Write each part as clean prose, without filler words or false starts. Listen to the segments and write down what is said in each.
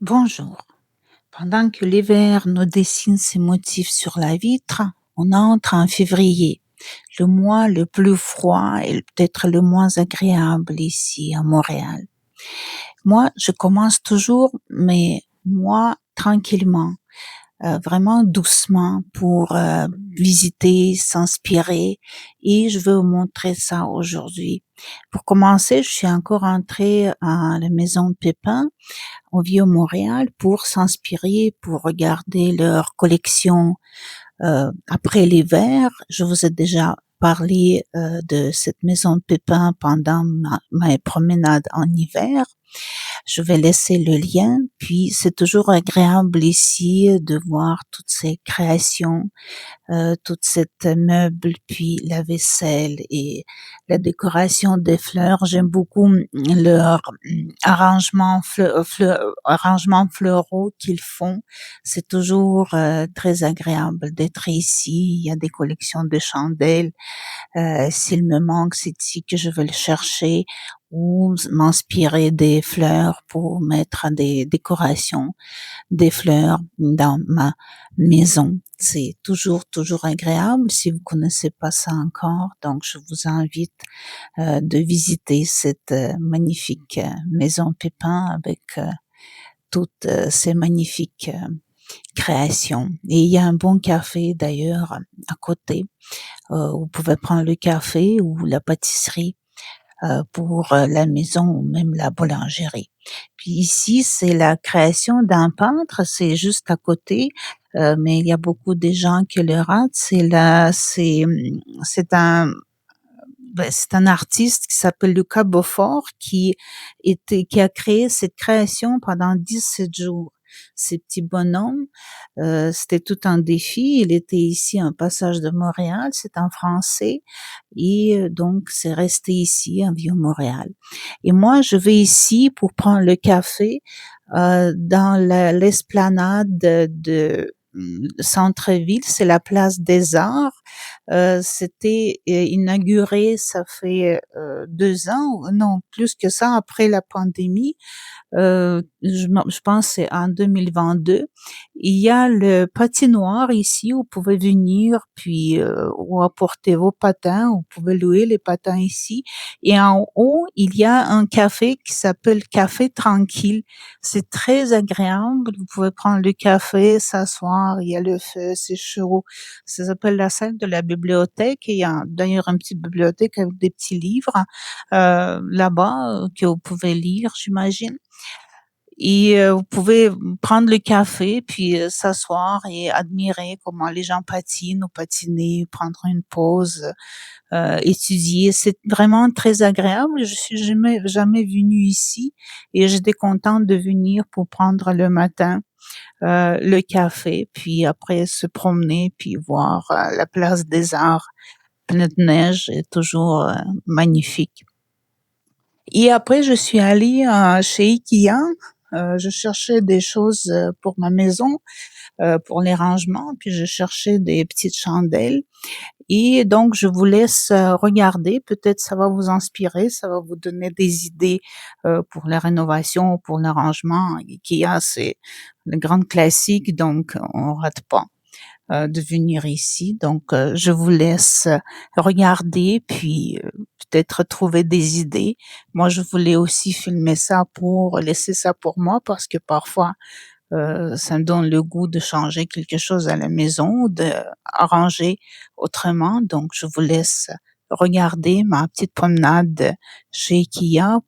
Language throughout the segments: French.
Bonjour. Pendant que l'hiver nous dessine ses motifs sur la vitre, on entre en février, le mois le plus froid et peut-être le moins agréable ici à Montréal. Moi, je commence toujours mes mois tranquillement, vraiment doucement pour visiter, s'inspirer et je veux vous montrer ça aujourd'hui. Pour commencer, je suis encore entrée à la maison de Pépin au Vieux-Montréal pour s'inspirer, pour regarder leur collection après l'hiver. Je vous ai déjà parlé de cette maison de Pépin pendant ma promenade en hiver. Je vais laisser le lien, puis c'est toujours agréable ici de voir toutes ces créations, toute cette meuble, puis la vaisselle et la décoration des fleurs. J'aime beaucoup leur arrangements floraux qu'ils font. C'est toujours très agréable d'être ici. Il y a des collections de chandelles. S'il me manque, c'est ici que je vais le chercher ou m'inspirer des fleurs pour mettre des décorations des fleurs dans ma maison. C'est toujours agréable si vous connaissez pas ça encore. Donc, je vous invite de visiter cette magnifique maison Pépin avec toutes ces magnifiques créations. Et il y a un bon café d'ailleurs à côté. Vous pouvez prendre le café ou la pâtisserie pour la maison ou même la boulangerie. Puis ici, c'est la création d'un peintre, c'est juste à côté, mais il y a beaucoup de gens qui le ratent. C'est un c'est un artiste qui s'appelle Lucas Beaufort qui a créé cette création pendant 17 jours. Ces petits bonhommes, c'était tout un défi. Il était ici un passage de Montréal, c'est un Français, et donc c'est resté ici, un vieux Montréal. Et moi, je vais ici pour prendre le café dans l'esplanade de centre-ville, c'est la place des Arts. C'était inauguré, ça fait 2 ans, non plus que ça, après la pandémie. Je pense que c'est en 2022. Il y a le patinoire ici où vous pouvez venir puis ou apporter vos patins, vous pouvez louer les patins ici. Et en haut, il y a un café qui s'appelle Café Tranquille. C'est très agréable. Vous pouvez prendre le café, s'asseoir, il y a le feu, c'est chaud. Ça s'appelle la salle de la bibliothèque. Et il y a d'ailleurs une petite bibliothèque avec des petits livres là-bas que vous pouvez lire, j'imagine. Et vous pouvez prendre le café, puis s'asseoir et admirer comment les gens patinent ou patiner, prendre une pause, étudier. C'est vraiment très agréable. Je suis jamais venue ici et j'étais contente de venir pour prendre le matin le café, puis après se promener, puis voir la place des Arts pleine de neige est toujours magnifique. Et après, je suis allée chez Ikea. Je cherchais des choses pour ma maison, pour les rangements, puis je cherchais des petites chandelles. Et donc, je vous laisse regarder. Peut-être ça va vous inspirer, ça va vous donner des idées pour la rénovation, pour l'arrangement. Ikea, c'est le grand classique, donc on rate pas de venir ici. Donc, je vous laisse regarder, puis peut-être trouver des idées. Moi, je voulais aussi filmer ça pour laisser ça pour moi parce que parfois, ça me donne le goût de changer quelque chose à la maison, de arranger autrement. Donc, je vous laisse regarder ma petite promenade chez IKEA.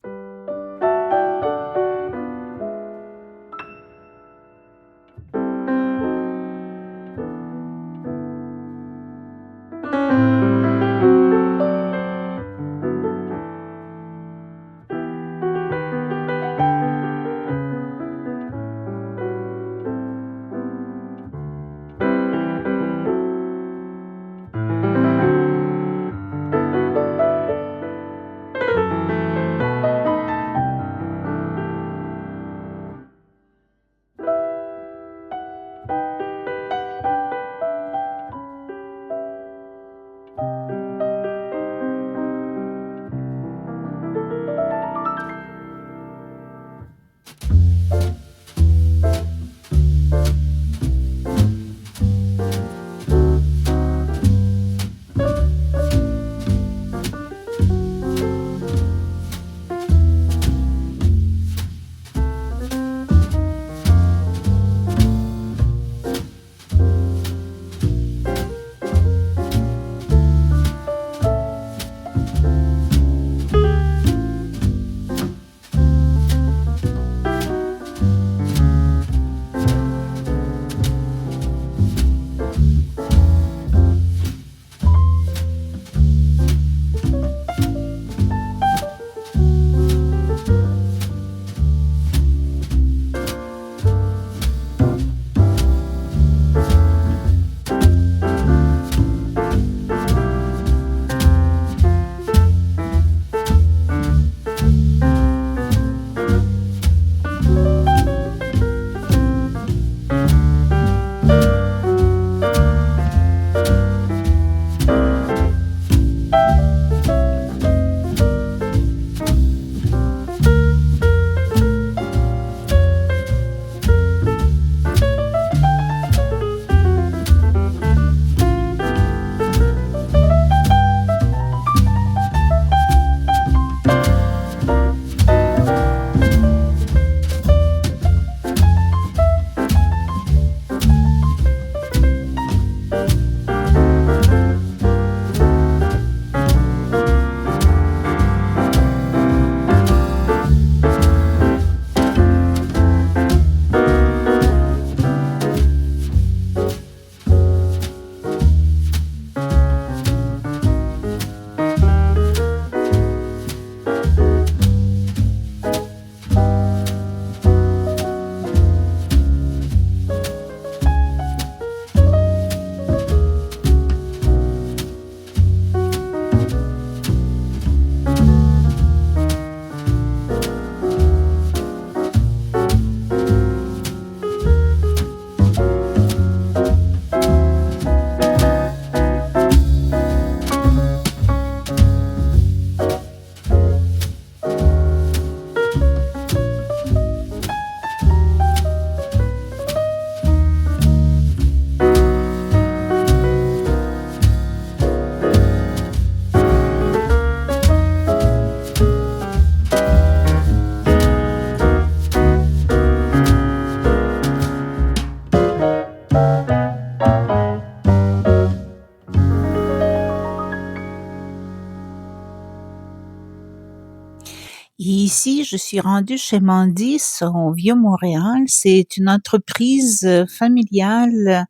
je suis rendue chez Mandis au Vieux-Montréal. C'est une entreprise familiale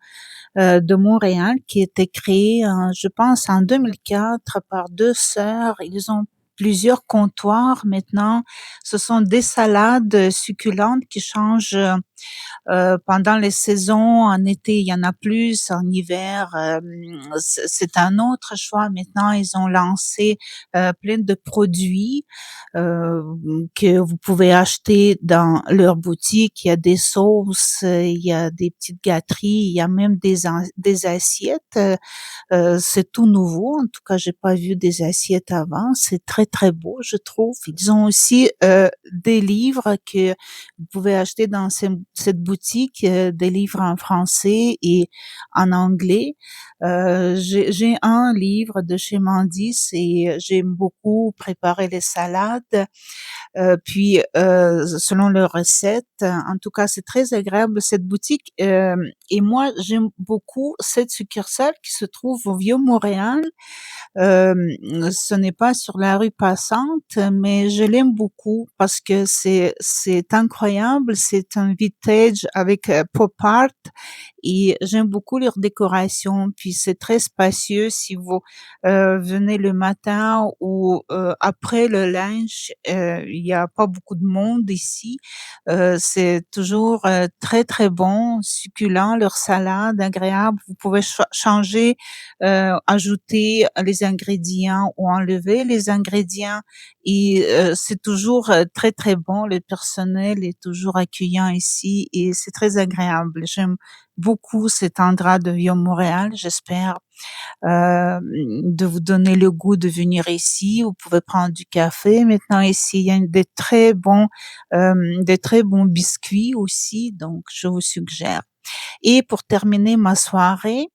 de Montréal qui a été créée, je pense, en 2004 par deux sœurs. Ils ont plusieurs comptoirs maintenant. Ce sont des salades succulentes qui changent pendant les saisons. En été, il y en a plus. En hiver, c'est un autre choix. Maintenant, ils ont lancé plein de produits euh, que vous pouvez acheter dans leur boutique. Il y a des sauces, il y a des petites gâteries, il y a même des assiettes. C'est tout nouveau. En tout cas, j'ai pas vu des assiettes avant. C'est très, très beau, je trouve. Ils ont aussi des livres que vous pouvez acheter dans cette boutique, des livres en français et en anglais. J'ai un livre de chez Mandis et j'aime beaucoup préparer les salades. Puis, selon leurs recettes, en tout cas, c'est très agréable cette boutique. Et moi, j'aime beaucoup cette succursale qui se trouve au Vieux-Montréal. Euh, Ce n'est pas sur la rue passante, mais je l'aime beaucoup parce que c'est incroyable. C'est un vintage avec pop art et j'aime beaucoup leur décoration. Puis c'est très spacieux si vous venez le matin ou après le lunch. Il y a pas beaucoup de monde ici. C'est toujours très très bon, succulent, leur salade agréable. Vous pouvez changer, ajouter les ingrédients ou enlever les ingrédients et c'est toujours très très bon. Le personnel est toujours accueillant ici et c'est très agréable. J'aime beaucoup cet endroit de Vieux-Montréal. J'espère de vous donner le goût de venir ici. Vous pouvez prendre du café. Maintenant ici, il y a des très bons biscuits aussi, donc je vous suggère. Et pour terminer ma soirée,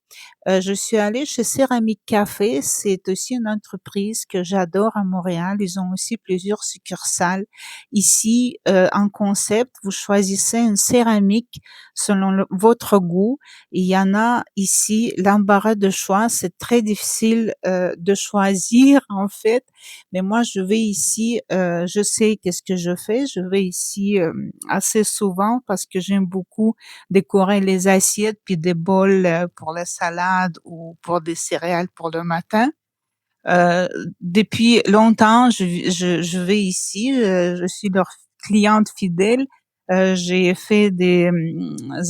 je suis allée chez Céramique Café. C'est aussi une entreprise que j'adore à Montréal. Ils ont aussi plusieurs succursales. Ici, en concept, vous choisissez une céramique selon votre goût. Il y en a ici l'embarras de choix. C'est très difficile de choisir en fait. Mais moi, je vais ici, je sais qu'est-ce que je fais. Je vais ici assez souvent parce que j'aime beaucoup décorer les assiettes puis des bols pour la salade ou pour des céréales pour le matin. Depuis longtemps, je vais ici, je suis leur cliente fidèle. J'ai fait des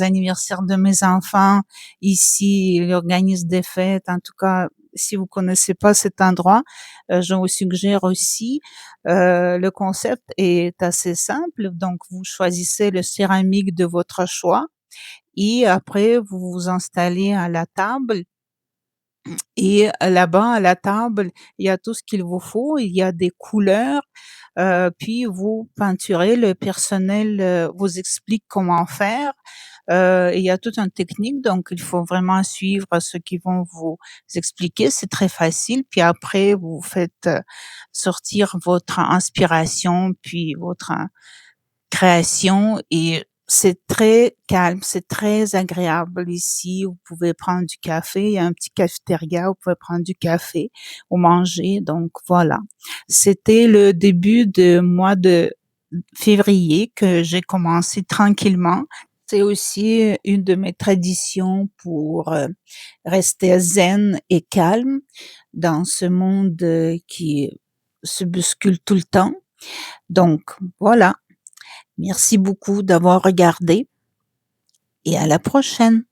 anniversaires de mes enfants ici, ils organisent des fêtes. En tout cas, si vous connaissez pas cet endroit, je vous suggère aussi. Le concept est assez simple. Donc, vous choisissez le céramique de votre choix et après, vous vous installez à la table et là-bas, à la table, il y a tout ce qu'il vous faut. Il y a des couleurs, puis vous peinturez. Le personnel vous explique comment faire. Il y a toute une technique, donc il faut vraiment suivre ce qu'ils vont vous expliquer. C'est très facile. Puis après, vous faites sortir votre inspiration, puis votre création et c'est très calme, c'est très agréable ici. Vous pouvez prendre du café, il y a un petit cafétéria, vous pouvez prendre du café ou manger. Donc voilà. C'était le début de mois de février que j'ai commencé tranquillement. C'est aussi une de mes traditions pour rester zen et calme dans ce monde qui se bouscule tout le temps. Donc voilà. Merci beaucoup d'avoir regardé et à la prochaine.